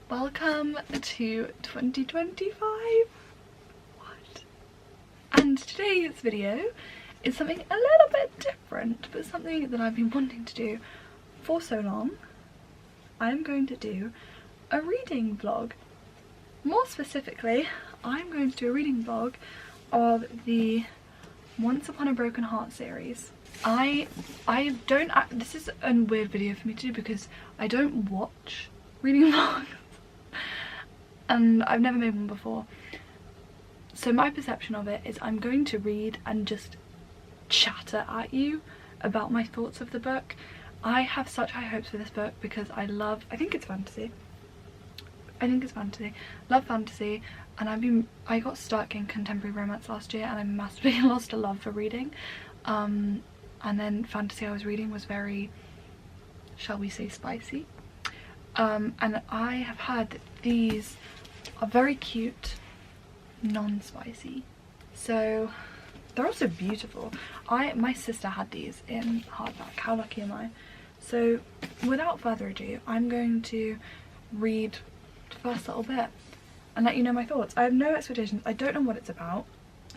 Welcome to 2025. What? And today's video is something a little bit different, but something that I've been wanting to do for so long. I'm going to do a reading vlog. More specifically, I'm going to do a reading vlog of the Once Upon a Broken Heart series. This is a weird video for me to do because I don't watch reading vlogs and I've never made one before. So my perception of it is I'm going to read and just chatter at you about my thoughts of the book. I have such high hopes for this book because I think it's fantasy. Love fantasy, and I got stuck in contemporary romance last year and I massively lost a love for reading. And then fantasy I was reading was very, shall we say, spicy. And I have heard that these are very cute, non-spicy. So they're also beautiful. My sister had these in hardback. How lucky am I? So without further ado, I'm going to read the first little bit and let you know my thoughts. I have no expectations. I don't know what it's about.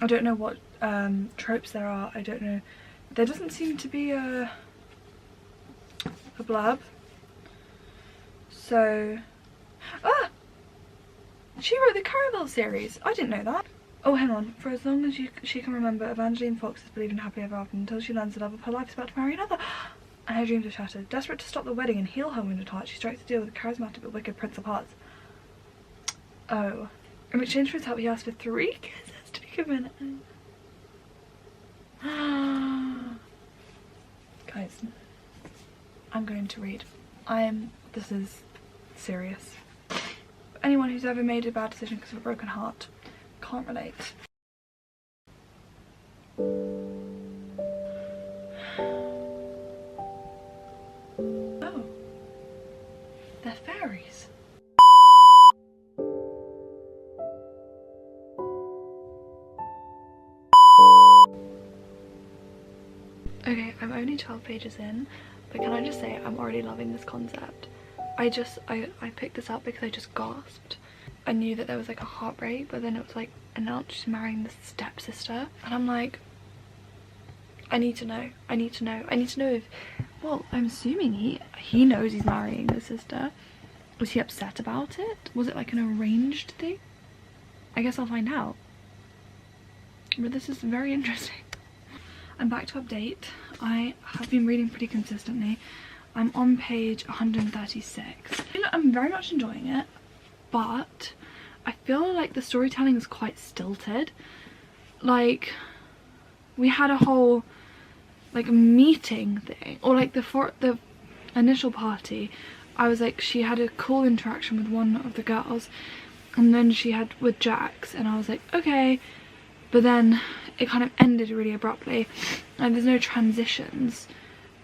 I don't know what tropes there are. I don't know. There doesn't seem to be a blurb. So, she wrote the Caraval series. I didn't know that. Oh, hang on. For as long as she can remember, Evangeline Fox has believed in happily ever after until she learns the love of her life is about to marry another. And her dreams are shattered. Desperate to stop the wedding and heal her wounded heart, she strikes a deal with the charismatic but wicked Prince of Hearts. Oh. In exchange for his help, he asks for 3 kisses to be given. Guys, I'm going to read. This is serious. Anyone who's ever made a bad decision because of a broken heart can't relate. Oh, they're fairies. Okay, I'm only 12 pages in, but can I just say I'm already loving this concept. I picked this up because I just gasped. I knew that there was like a heartbreak, but then it was like announced she's marrying the stepsister, and I'm like, I need to know if, well, I'm assuming he knows he's marrying the sister. Was he upset about it? Was it like an arranged thing? I guess I'll find out. But this is very interesting. And back to update. I have been reading pretty consistently. I'm on page 136. I'm very much enjoying it, but I feel like the storytelling is quite stilted. Like, we had a whole like meeting thing, or like the initial party. I was like, she had a cool interaction with one of the girls, and then she had with Jax, and I was like, okay, but then it kind of ended really abruptly and there's no transitions.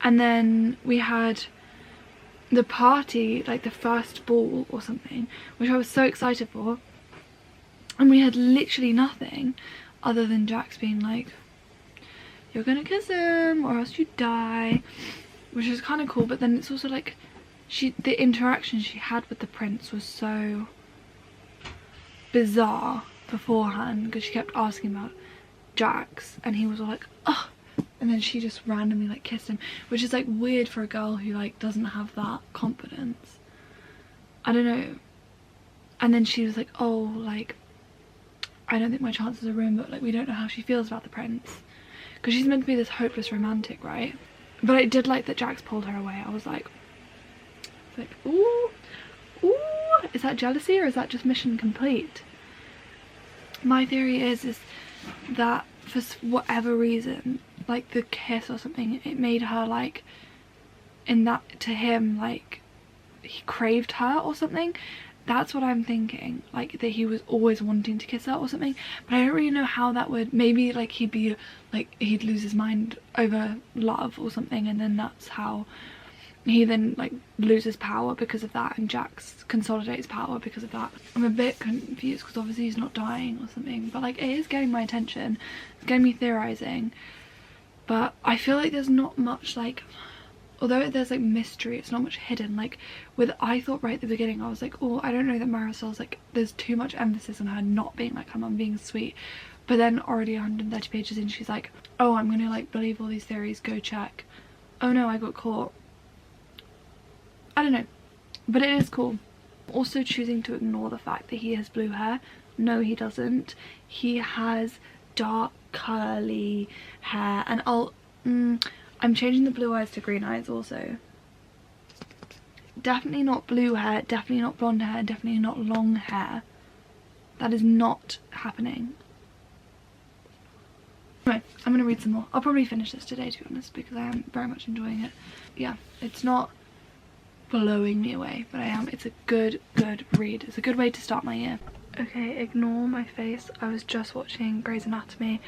And then we had the party, like the first ball or something, which I was so excited for, and we had literally nothing other than Jax being like, you're gonna kiss him or else you die, which is kind of cool. But then it's also like the interaction she had with the prince was so bizarre beforehand, because she kept asking about Jax and he was all like, oh, and then she just randomly like kissed him, which is like weird for a girl who like doesn't have that confidence. I don't know. And then she was like, oh, like, I don't think my chances are ruined, but like we don't know how she feels about the prince, because she's meant to be this hopeless romantic, right? But I did like that Jax pulled her away. I was like ooh, is that jealousy or is that just mission complete? My theory is that for whatever reason, like the kiss or something, it made her like, in that, to him, like he craved her or something. That's what I'm thinking, like that he was always wanting to kiss her or something, but I don't really know how that would, maybe like he'd lose his mind over love or something, and then that's how he then like loses power because of that, and Jax consolidates power because of that. I'm a bit confused because obviously he's not dying or something, but like it is getting my attention, it's getting me theorizing. But I feel like there's not much like although there's like mystery, it's not much hidden. Like with I thought right at the beginning, I was like, oh, I don't know that Marisol's like, there's too much emphasis on her not being like her mum, being sweet. But then already 130 pages in, she's like, oh, I'm gonna like believe all these theories, go check. Oh no, I got caught. I don't know, but it is cool. Also choosing to ignore the fact that he has blue hair. No, he doesn't. He has dark curly hair, and I'm changing the blue eyes to green eyes also. Definitely not blue hair, definitely not blonde hair, definitely not long hair. That is not happening. Anyway, I'm gonna read some more. I'll probably finish this today, to be honest, because I am very much enjoying it. Yeah, it's not blowing me away, but I am. It's a good read. It's a good way to start my year. Okay, ignore my face. I was just watching Grey's Anatomy.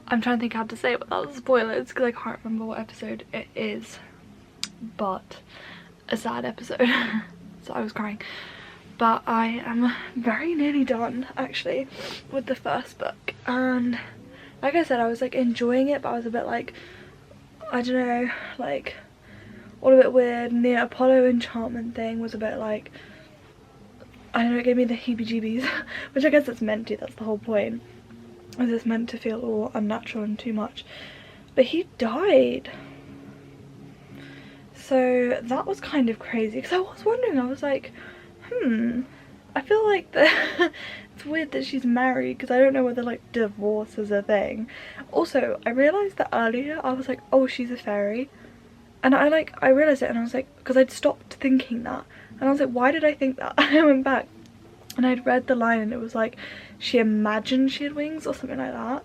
I'm trying to think how to say it without spoilers because I can't remember what episode it is, but a sad episode. So I was crying. But I am very nearly done actually with the first book, and like I said, I was like enjoying it, but I was a bit like, I don't know, like all a bit weird, and the Apollo enchantment thing was a bit like, I don't know, it gave me the heebie-jeebies, which I guess it's meant to, that's the whole point. Is it's meant to feel all unnatural and too much. But he died. So that was kind of crazy, because I was wondering, I was like, I feel like it's weird that she's married, because I don't know whether like divorce is a thing. Also, I realised that earlier I was like, oh, she's a fairy. And I realised it, and I was like, because I'd stopped thinking that. And I was like, why did I think that? I went back and I'd read the line, and it was like, she imagined she had wings or something like that.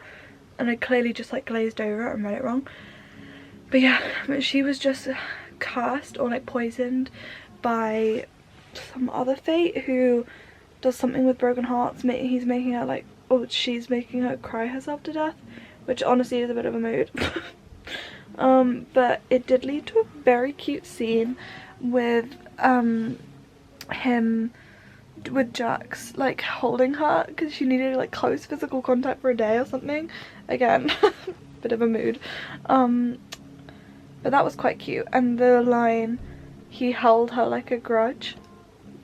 And I clearly just like glazed over it and read it wrong. But yeah, but she was just cursed or like poisoned by some other fate who does something with broken hearts. He's making her like, oh, she's making her cry herself to death, which honestly is a bit of a mood. But it did lead to a very cute scene with him with Jax like holding her because she needed like close physical contact for a day or something. Again, bit of a mood. But that was quite cute. And the line, he held her like a grudge.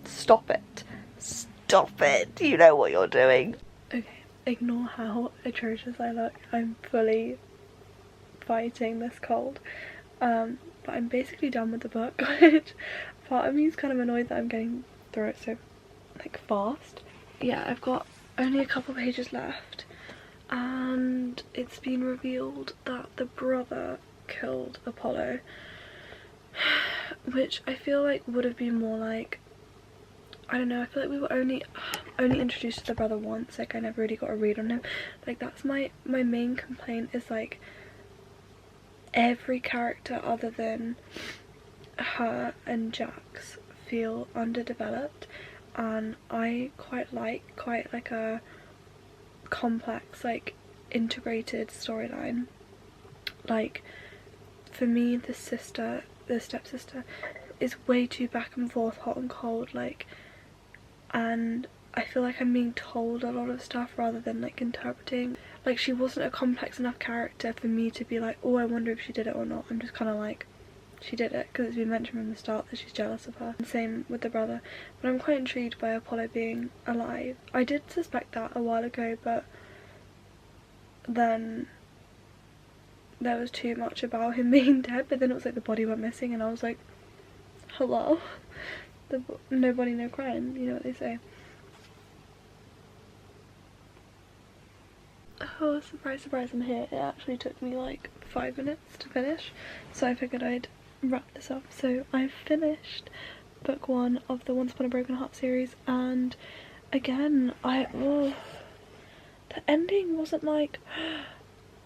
Stop it. Stop it. You know what you're doing. Okay, ignore how atrocious I look. I'm fully fighting this cold. But I'm basically done with the book, which part of me is kind of annoyed that I'm getting through it so like fast. Yeah, I've got only a couple pages left, and it's been revealed that the brother killed Apollo, which I feel like would have been more like, I don't know, I feel like we were only introduced to the brother once. Like I never really got a read on him. Like that's my main complaint, is like every character other than her and Jax feel underdeveloped, and I quite like a complex, like integrated storyline. Like for me, the stepsister is way too back and forth, hot and cold, like, and I feel like I'm being told a lot of stuff rather than like interpreting. Like she wasn't a complex enough character for me to be like, oh, I wonder if she did it or not. I'm just kind of like, she did it because it's been mentioned from the start that she's jealous of her. And same with the brother. But I'm quite intrigued by Apollo being alive. I did suspect that a while ago, but then there was too much about him being dead. But then it was like the body went missing, and I was like, hello? Nobody, no crime, you know what they say. Oh, surprise, surprise, I'm here. It actually took me like 5 minutes to finish, so I figured I'd wrap this up. So I've finished book 1 of the Once Upon a Broken Heart series, and again, the ending wasn't like,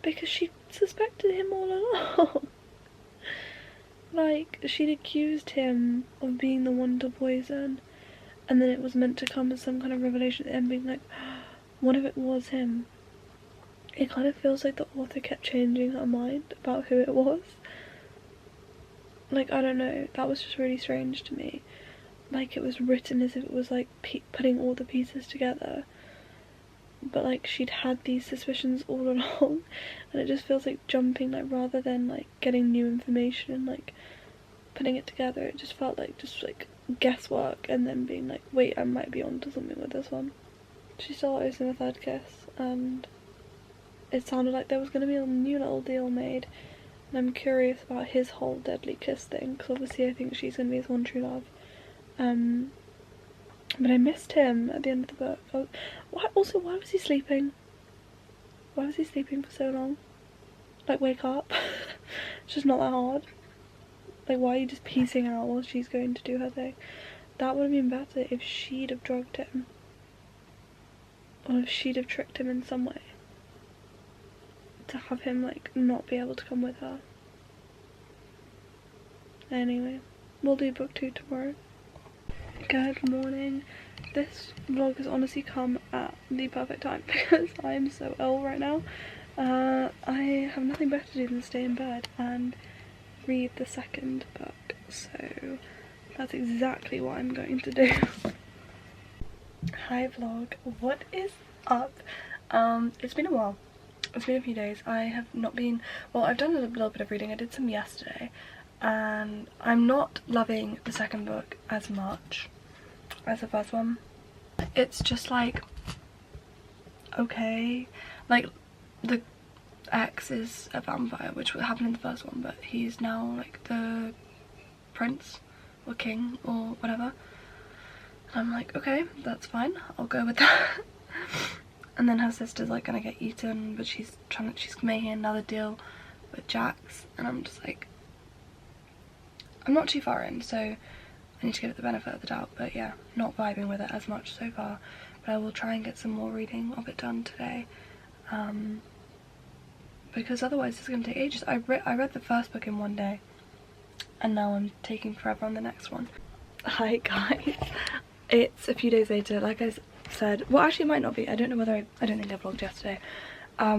because she suspected him all along. Like, she'd accused him of being the one to poison, and then it was meant to come as some kind of revelation at the end, being like, what if it was him? It kind of feels like the author kept changing her mind about who it was. Like, I don't know, that was just really strange to me. Like, it was written as if it was like putting all the pieces together. but like she'd had these suspicions all along, and it just feels like jumping, like rather than like getting new information and like putting it together, it just felt like just like guesswork, and then being like, wait, I might be onto something with this one. She still owes him a third kiss, and it sounded like there was going to be a new little deal made, and I'm curious about his whole deadly kiss thing, because obviously I think she's going to be his one true love. But I missed him at the end of the book. Why was he sleeping? Why was he sleeping for so long? Like, wake up. It's just not that hard. Like, why are you just piecing out while she's going to do her thing? That would have been better if she'd have drugged him. Or if she'd have tricked him in some way. To have him, like, not be able to come with her. Anyway, we'll do book 2 tomorrow. Good morning. This vlog has honestly come at the perfect time because I'm so ill right now. I have nothing better to do than stay in bed and read the second book, so that's exactly what I'm going to do. Hi vlog, what is up? It's been a while. It's been a few days. I have not been, well, I've done a little bit of reading. I did some yesterday, and I'm not loving the second book as much as the first one. It's just like, okay, like the ex is a vampire, which happened in the first one, but he's now like the prince or king or whatever. I'm like, okay, that's fine, I'll go with that. And then her sister's like gonna get eaten, but she's making another deal with Jax, and I'm just like, I'm not too far in, so I need to give it the benefit of the doubt. But yeah, not vibing with it as much so far, but I will try and get some more reading of it done today, because otherwise it's gonna take ages. I read the first book in one day, and now I'm taking forever on the next one. Hi guys, it's a few days later. Like I said, well actually it might not be, I don't know whether I don't think I vlogged yesterday. I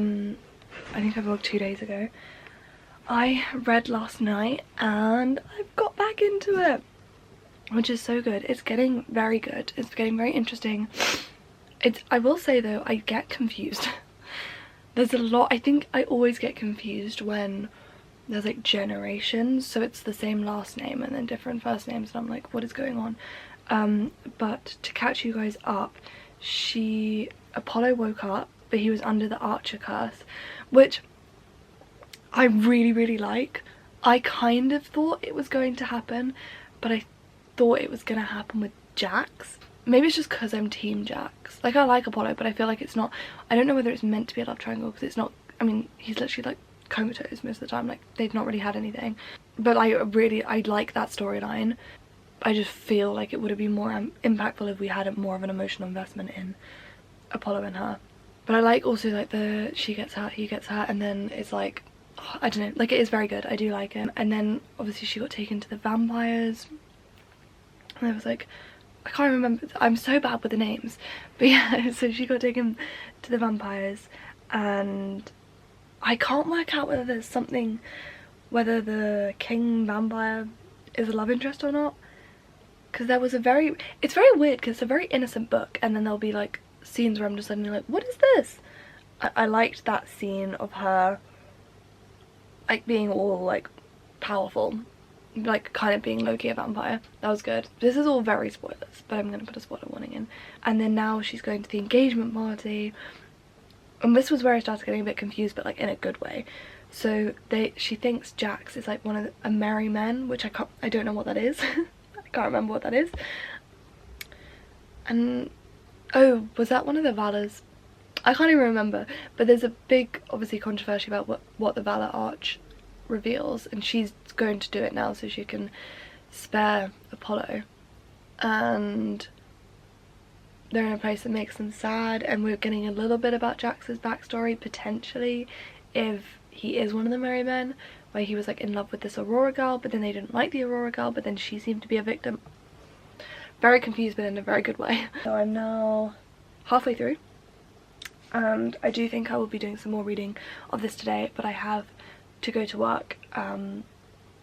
think I vlogged 2 days ago. I read last night and I've got back into it, which is so good. It's getting very good. It's getting very interesting. I will say though, I get confused. There's a lot, I think I always get confused when there's like generations, so it's the same last name and then different first names, and I'm like, what is going on? But to catch you guys up, Apollo woke up, but he was under the Archer curse, which I really like. I kind of thought it was going to happen, but I thought it was going to happen with Jax. Maybe it's just because I'm team Jax. Like, I like Apollo, but I feel like it's not, I don't know whether it's meant to be a love triangle, because it's not. I mean, he's literally like comatose most of the time, like they've not really had anything. But I like that storyline. I just feel like it would have been more impactful if we had more of an emotional investment in Apollo and her. But I like also like she gets hurt, he gets hurt, and then it's like, oh, I don't know, like it is very good. I do like it. And then obviously she got taken to the vampires, and I was like, I can't remember, I'm so bad with the names, but yeah, so she got taken to the vampires, and I can't work out whether there's something, whether the king vampire is a love interest or not, because there was it's very weird because it's a very innocent book, and then there'll be like scenes where I'm just suddenly like, what is this? I liked that scene of her like being all like powerful, like kind of being low-key a vampire. That was good. This is all very spoilers, but I'm gonna put a spoiler warning in. And then now she's going to the engagement party, and this was where I started getting a bit confused, but like in a good way. So she thinks Jax is like one of a merry men, which I don't know what that is. I can't remember what that is. And oh, was that one of the Valors? I can't even remember, but there's a big obviously controversy about what the Valor Arch reveals, and she's going to do it now so she can spare Apollo, and they're in a place that makes them sad, and we're getting a little bit about Jax's backstory potentially, if he is one of the merry men, where he was like in love with this Aurora girl, but then they didn't like the Aurora girl, but then she seemed to be a victim. Very confused, but in a very good way. So I'm now halfway through, and I do think I will be doing some more reading of this today, but I have to go to work,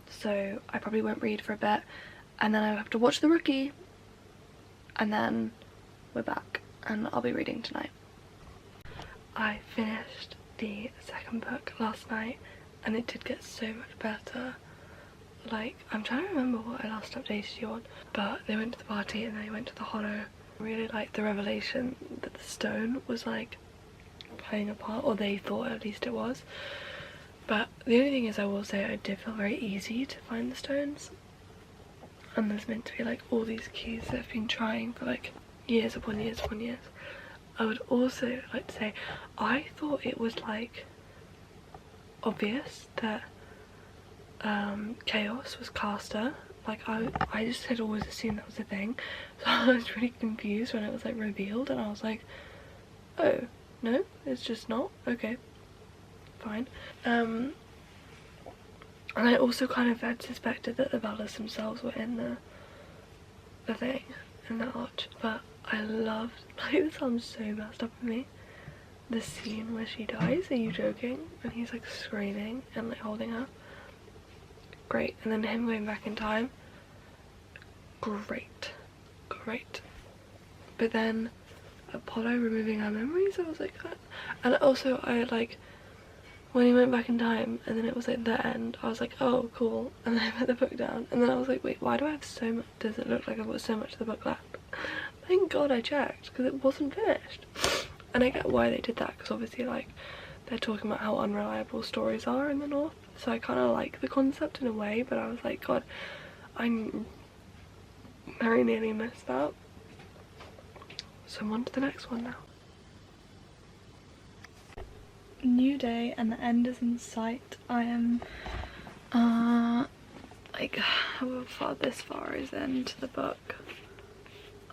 so I probably won't read for a bit, and then I have to watch The Rookie, and then we're back and I'll be reading tonight. I finished the second book last night and it did get so much better. Like, I'm trying to remember what I last updated you on, but they went to the party and they went to the Hollow. I really liked the revelation that the stone was like playing a part, or they thought at least it was. But the only thing is, I will say I did feel very easy to find the stones, and there's meant to be like all these keys that have been trying for like years upon years upon years. I would also like to say I thought it was like obvious that Chaos was Caster. Like I just had always assumed that was a thing, so I was really confused when it was like revealed, and I was like, oh no, it's just not. Okay, fine. And I also kind of had suspected that the Valas themselves were in the thing, in the arch, but I loved, like, this sounds so messed up with me, the scene where she dies. Are you joking? And he's like screaming and like holding her. Great. And then him going back in time, great, great. But then Apollo removing her memories, I was like, and also I like when he went back in time and then it was like the end, I was like, oh cool, and then I put the book down and then I was like, wait, why do I have so much, does it look like I've got so much of the book left? Thank god I checked, because it wasn't finished. And I get why they did that, because obviously like they're talking about how unreliable stories are in the north, so I kind of like the concept in a way, but I was like, god, I very nearly missed that. So I'm on to the next one now. New day and the end is in sight. I am like how far this far is into the book,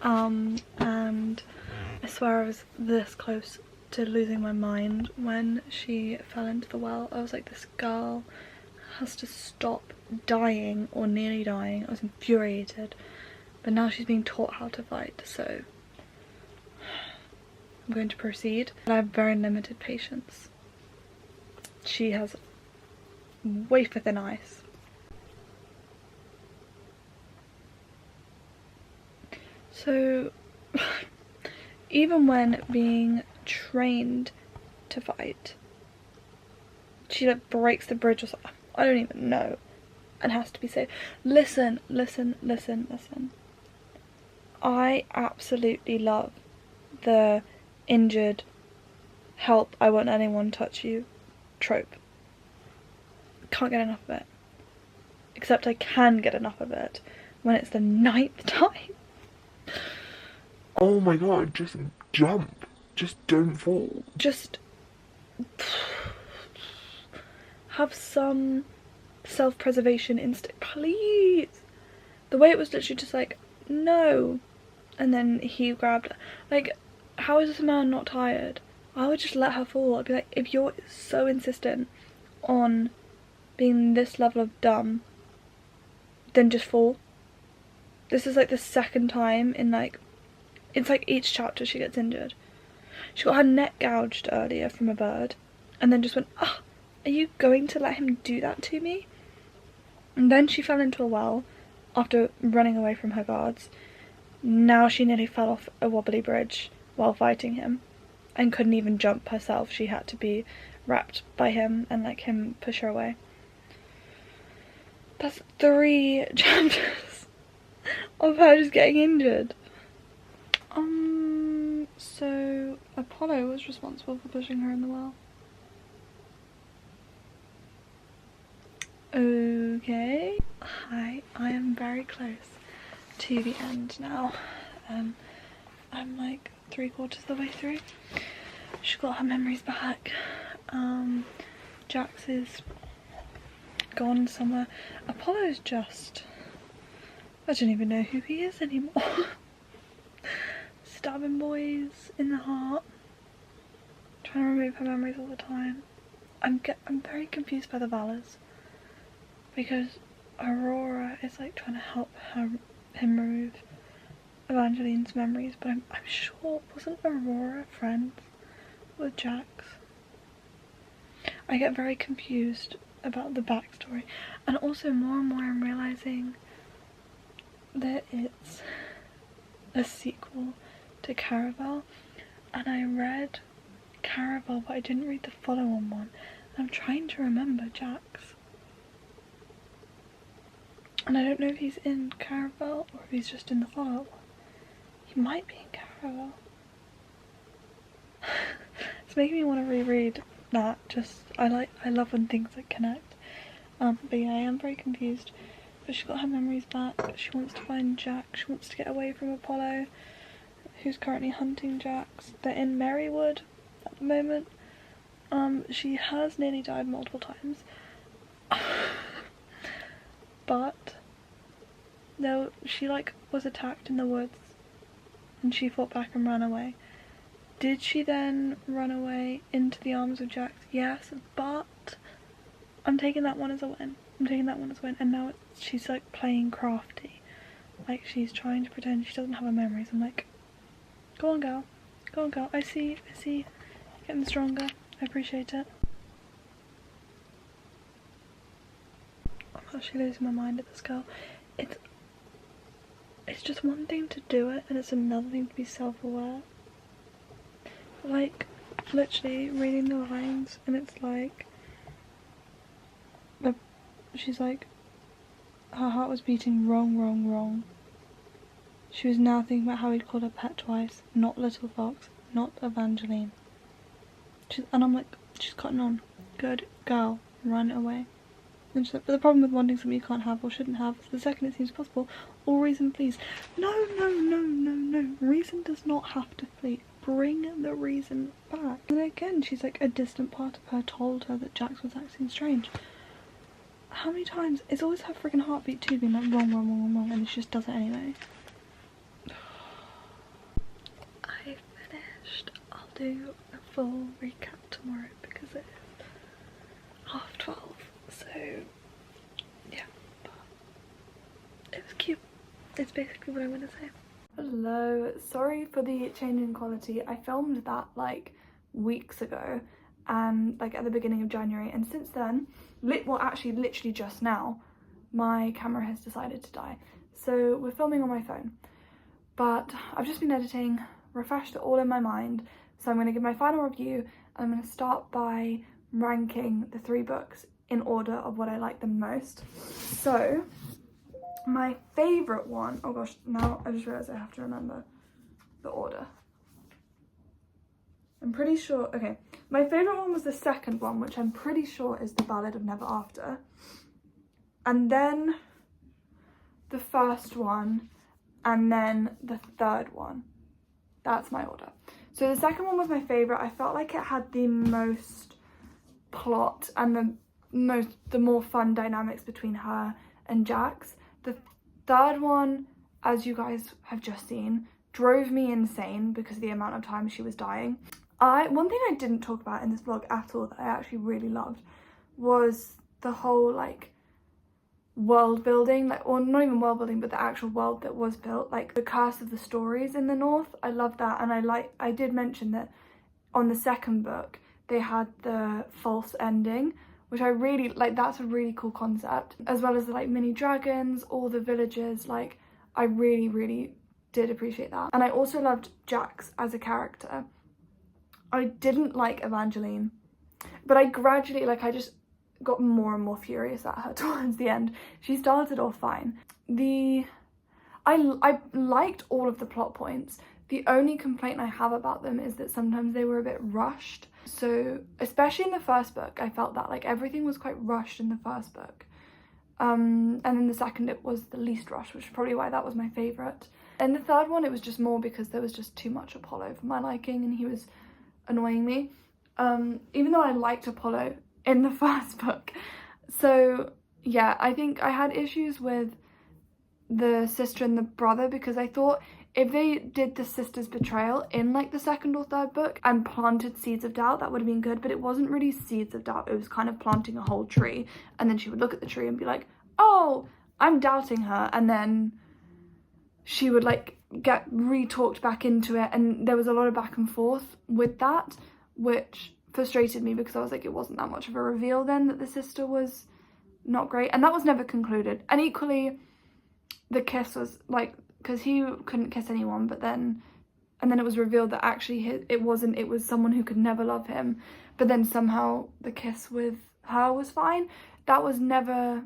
and I swear I was this close to losing my mind when she fell into the well. I was like, this girl has to stop dying or nearly dying. I was infuriated, but now she's being taught how to fight, so I'm going to proceed. I have very limited patience. She has wafer thin ice. So even when being trained to fight, she like breaks the bridge or something. I don't even know, and has to be safe. Listen. I absolutely love the injured, help, I won't let anyone touch you trope. Can't get enough of it. Except I can get enough of it when it's the 9th time. Oh my god, just jump. Just don't fall. Just have some self-preservation instinct, please. The way it was literally just like, no. And then he grabbed her. Like, how is this man not tired? I would just let her fall. I'd be like, if you're so insistent on being this level of dumb, then just fall. This is like the 2nd time in like, it's like each chapter she gets injured. She got her neck gouged earlier from a bird, and then just went, ah, are you going to let him do that to me? And then she fell into a well after running away from her guards. Now she nearly fell off a wobbly bridge while fighting him and couldn't even jump herself. She had to be wrapped by him and like him push her away. That's 3 chapters of her just getting injured. So Apollo was responsible for pushing her in the well. Okay. Hi, I am very close to the end now. I'm like 3/4 of the way through. She got her memories back. Jax is gone somewhere. Apollo's just, I don't even know who he is anymore. Stabbing boys in the heart. Trying to remove her memories all the time. I'm very confused by the Valas, because Aurora is like trying to help him remove Evangeline's memories, but I'm sure, wasn't Aurora friends with Jax? I get very confused about the backstory, and also more and more I'm realising that it's a sequel to Caraval, and I read Caraval, but I didn't read the follow-on one. I'm trying to remember Jax. And I don't know if he's in Caraval or if he's just in the follow-up one. He might be in Caraval. It's making me want to reread that. I love when things like connect. But yeah, I am very confused. But she got her memories back. She wants to find Jack. She wants to get away from Apollo, who's currently hunting Jax. They're in Merrywood at the moment. She has nearly died multiple times. But no, she like was attacked in the woods and she fought back and ran away. Did she then run away into the arms of Jax? Yes, but I'm taking that one as a win. I'm taking that one as a win. And now she's like playing crafty. Like she's trying to pretend she doesn't have her memories. I'm like, go on girl, go on girl. I see, you're getting stronger. I appreciate it. I'm actually losing my mind at this girl. It's just one thing to do it and it's another thing to be self-aware. Like, literally reading the lines and it's like, she's like, her heart was beating wrong. She was now thinking about how he'd called her pet twice, not Little Fox, not Evangeline. And I'm like, she's cotton on. Good girl, run away. And she's like, but the problem with wanting something you can't have or shouldn't have is the second it seems possible, all reason flees. No. Reason does not have to flee. Bring the reason back. And again, she's like, a distant part of her told her that Jax was acting strange. How many times? It's always her freaking heartbeat too being like wrong, and she just does it anyway. I finished. I'll do a full recap tomorrow because it is 12:30. So yeah, but it was cute. It's basically what I want to say. Hello, sorry for the change in quality. I filmed that like weeks ago and like at the beginning of January, and since then, well actually literally just now, my camera has decided to die. So we're filming on my phone. But I've just been editing, refreshed it all in my mind. So I'm going to give my final review. I'm going to start by ranking the 3 books in order of what I like the most. So my favourite one, oh gosh, now I just realised I have to remember the order. I'm pretty sure, okay, my favourite one was the second one, which I'm pretty sure is The Ballad of Never After. And then the first one, and then the third one. That's my order. So the second one was my favourite. I felt like it had the most plot and the more fun dynamics between her and Jax. The third one, as you guys have just seen, drove me insane because of the amount of time she was dying. One thing I didn't talk about in this vlog at all that I actually really loved was the whole like world building, like, or not even world building, but the actual world that was built, like the curse of the stories in the north. I love that. And I did mention that on the second book they had the false ending, which I really like. That's a really cool concept, as well as the like mini dragons, all the villagers. Like I really did appreciate that. And I also loved Jax as a character. I didn't like Evangeline, but I gradually, like, I just got more and more furious at her towards the end. She started off fine. I liked all of the plot points. The only complaint I have about them is that sometimes they were a bit rushed. So especially in the first book, I felt that like everything was quite rushed in the first book. And then the second it was the least rushed, which is probably why that was my favourite. And the third one, it was just more because there was just too much Apollo for my liking and he was annoying me. Even though I liked Apollo in the first book. So yeah, I think I had issues with the sister and the brother because I thought if they did the sister's betrayal in like the second or third book and planted seeds of doubt, that would have been good, but it wasn't really seeds of doubt. It was kind of planting a whole tree, and then she would look at the tree and be like, oh, I'm doubting her, and then she would like get re-talked back into it, and there was a lot of back and forth with that, which frustrated me because I was like, it wasn't that much of a reveal then that the sister was not great, and that was never concluded. And equally the kiss was like, because he couldn't kiss anyone, but then and then it was revealed that actually it wasn't, it was someone who could never love him, but then somehow the kiss with her was fine. That was never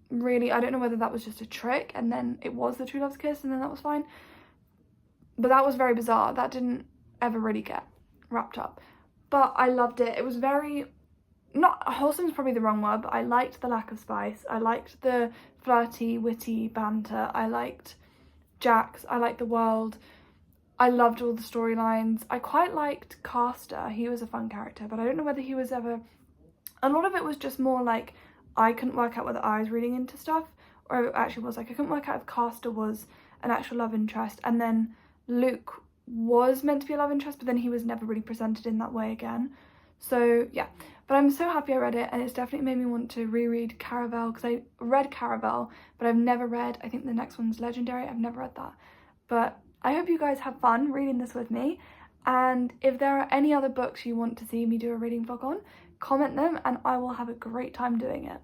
really, I don't know whether that was just a trick and then it was the true love's kiss and then that was fine, but that was very bizarre. That didn't ever really get wrapped up, but I loved it. It was very, not wholesome is probably the wrong word, but I liked the lack of spice. I liked the flirty, witty banter. I liked Jax. I liked the world. I loved all the storylines. I quite liked Caster. He was a fun character, but I don't know whether he was ever, a lot of it was just more like I couldn't work out whether I was reading into stuff or it actually was like I couldn't work out if Caster was an actual love interest, and then Luke was meant to be a love interest, but then he was never really presented in that way again. So yeah, but I'm so happy I read it, and it's definitely made me want to reread Caraval, because I read Caraval, but I've never read, I think the next one's Legendary, I've never read that. But I hope you guys have fun reading this with me, and if there are any other books you want to see me do a reading vlog on, comment them and I will have a great time doing it.